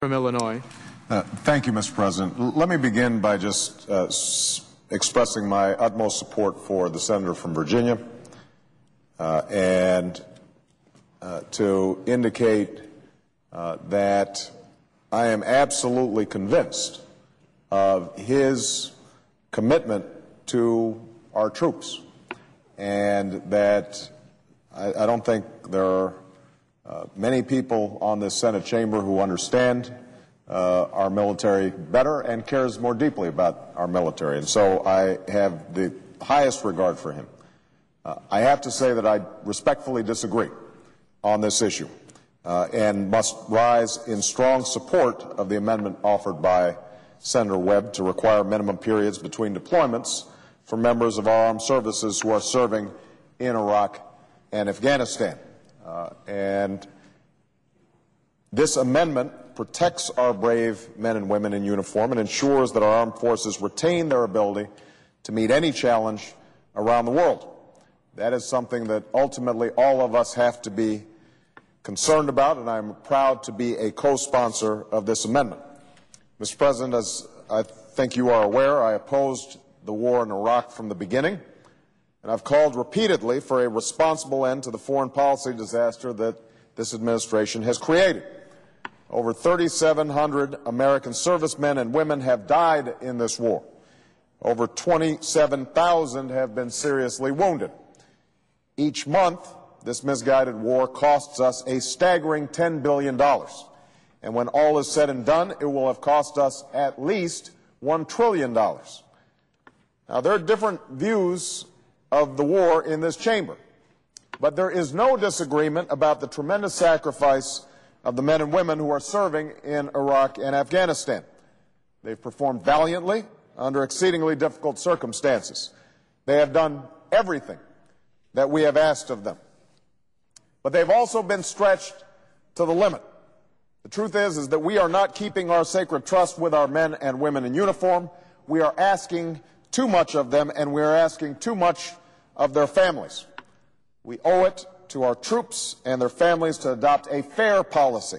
from Illinois. Thank you, Mr. President. Let me begin by just expressing my utmost support for the senator from Virginia and to indicate that I am absolutely convinced of his commitment to our troops, and that I don't think there are many people on this Senate chamber who understand our military better and cares more deeply about our military, and so I have the highest regard for him. I have to say that I respectfully disagree on this issue and must rise in strong support of the amendment offered by Senator Webb to require minimum periods between deployments for members of our armed services who are serving in Iraq and Afghanistan. And this amendment protects our brave men and women in uniform and ensures that our armed forces retain their ability to meet any challenge around the world. That is something that ultimately all of us have to be concerned about, and I'm proud to be a co-sponsor of this amendment. Mr. President, as I think you are aware, I opposed the war in Iraq from the beginning, and I've called repeatedly for a responsible end to the foreign policy disaster that this administration has created. Over 3,700 American servicemen and women have died in this war. Over 27,000 have been seriously wounded. Each month, this misguided war costs us a staggering $10 billion. And when all is said and done, it will have cost us at least $1 trillion. Now, there are different views of the war in this chamber, but there is no disagreement about the tremendous sacrifice of the men and women who are serving in Iraq and Afghanistan. They've performed valiantly under exceedingly difficult circumstances. They have done everything that we have asked of them. But they've also been stretched to the limit. The truth is that we are not keeping our sacred trust with our men and women in uniform. We are asking too much of them, and we are asking too much of their families. We owe it to our troops and their families to adopt a fair policy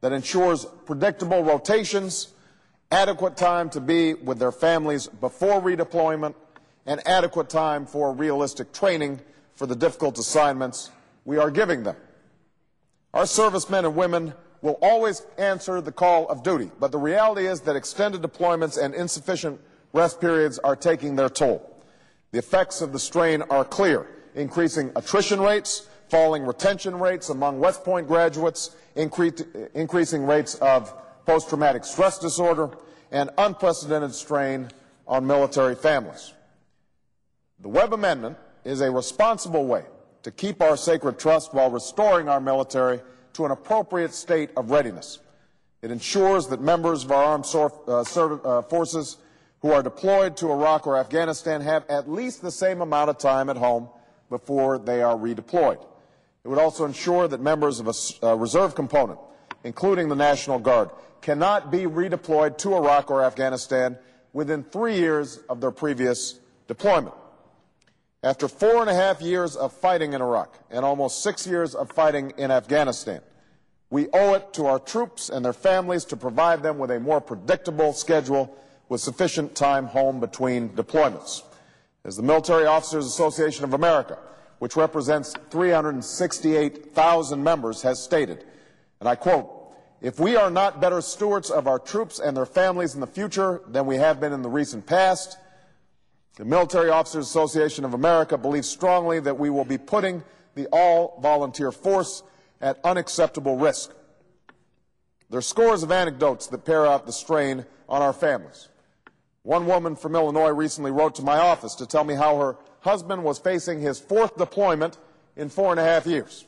that ensures predictable rotations, adequate time to be with their families before redeployment, and adequate time for realistic training for the difficult assignments we are giving them. Our servicemen and women will always answer the call of duty, but the reality is that extended deployments and insufficient rest periods are taking their toll. The effects of the strain are clear: increasing attrition rates, falling retention rates among West Point graduates, increasing rates of post-traumatic stress disorder, and unprecedented strain on military families. The Webb Amendment is a responsible way to keep our sacred trust while restoring our military to an appropriate state of readiness. It ensures that members of our armed forces who are deployed to Iraq or Afghanistan have at least the same amount of time at home before they are redeployed. It would also ensure that members of a reserve component, including the National Guard, cannot be redeployed to Iraq or Afghanistan within 3 years of their previous deployment. After 4.5 years of fighting in Iraq and almost 6 years of fighting in Afghanistan, we owe it to our troops and their families to provide them with a more predictable schedule with sufficient time home between deployments. As the Military Officers Association of America, which represents 368,000 members, has stated, and I quote, "If we are not better stewards of our troops and their families in the future than we have been in the recent past, the Military Officers Association of America believes strongly that we will be putting the all-volunteer force at unacceptable risk." There are scores of anecdotes that bear out the strain on our families. One woman from Illinois recently wrote to my office to tell me how her husband was facing his 4th deployment in 4.5 years.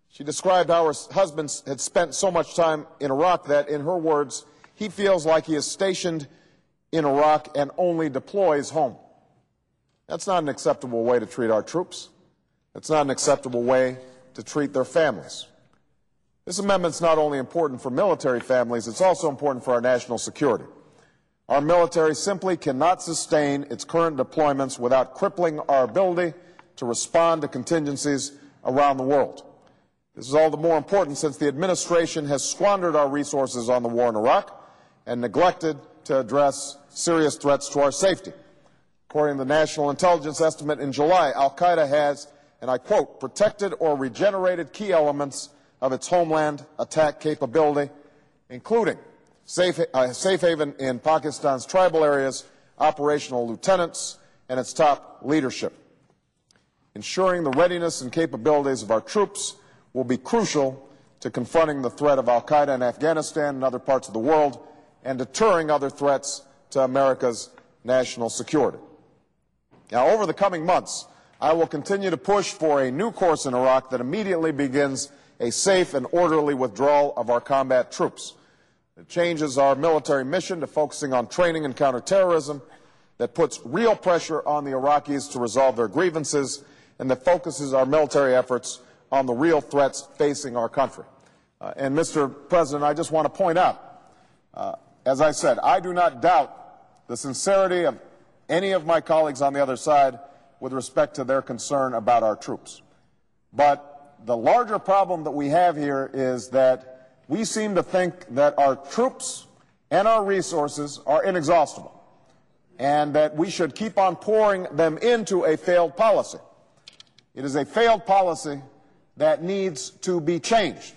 She described how her husband had spent so much time in Iraq that, in her words, he feels like he is stationed in Iraq and only deploys home. That's not an acceptable way to treat our troops. That's not an acceptable way to treat their families. This amendment is not only important for military families, it's also important for our national security. Our military simply cannot sustain its current deployments without crippling our ability to respond to contingencies around the world. This is all the more important since the administration has squandered our resources on the war in Iraq and neglected to address serious threats to our safety. According to the National Intelligence Estimate in July, al-Qaeda has, and I quote, protected or regenerated key elements of its homeland attack capability, including safe haven in Pakistan's tribal areas, operational lieutenants, and its top leadership. Ensuring the readiness and capabilities of our troops will be crucial to confronting the threat of al-Qaeda in Afghanistan and other parts of the world and deterring other threats to America's national security. Now, over the coming months, I will continue to push for a new course in Iraq that immediately begins a safe and orderly withdrawal of our combat troops. It changes our military mission to focusing on training and counterterrorism, that puts real pressure on the Iraqis to resolve their grievances, and that focuses our military efforts on the real threats facing our country. And, Mr. President, I just want to point out, as I said, I do not doubt the sincerity of any of my colleagues on the other side with respect to their concern about our troops. But the larger problem that we have here is that we seem to think that our troops and our resources are inexhaustible, and that we should keep on pouring them into a failed policy. It is a failed policy that needs to be changed.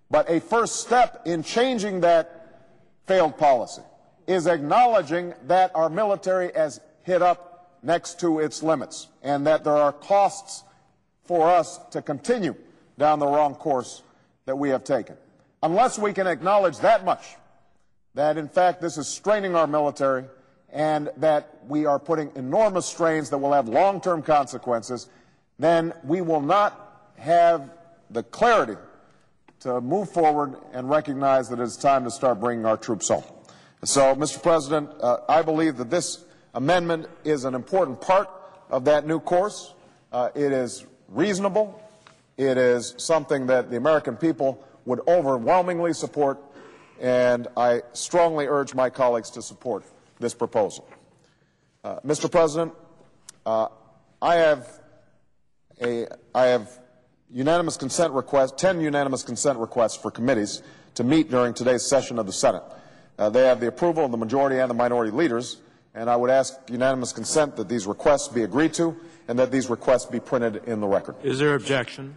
But a first step in changing that failed policy is acknowledging that our military has hit up next to its limits and that there are costs for us to continue down the wrong course that we have taken. Unless we can acknowledge that much, that in fact this is straining our military and that we are putting enormous strains that will have long-term consequences, then we will not have the clarity to move forward and recognize that it's time to start bringing our troops home. So, Mr. President, I believe that this amendment is an important part of that new course. It is reasonable. It is something that the American people would overwhelmingly support, and I strongly urge my colleagues to support this proposal. Mr. President, I have unanimous consent requests, 10 unanimous consent requests for committees to meet during today's session of the Senate. They have the approval of the majority and the minority leaders, and I would ask unanimous consent that these requests be agreed to and that these requests be printed in the record. Is there objection?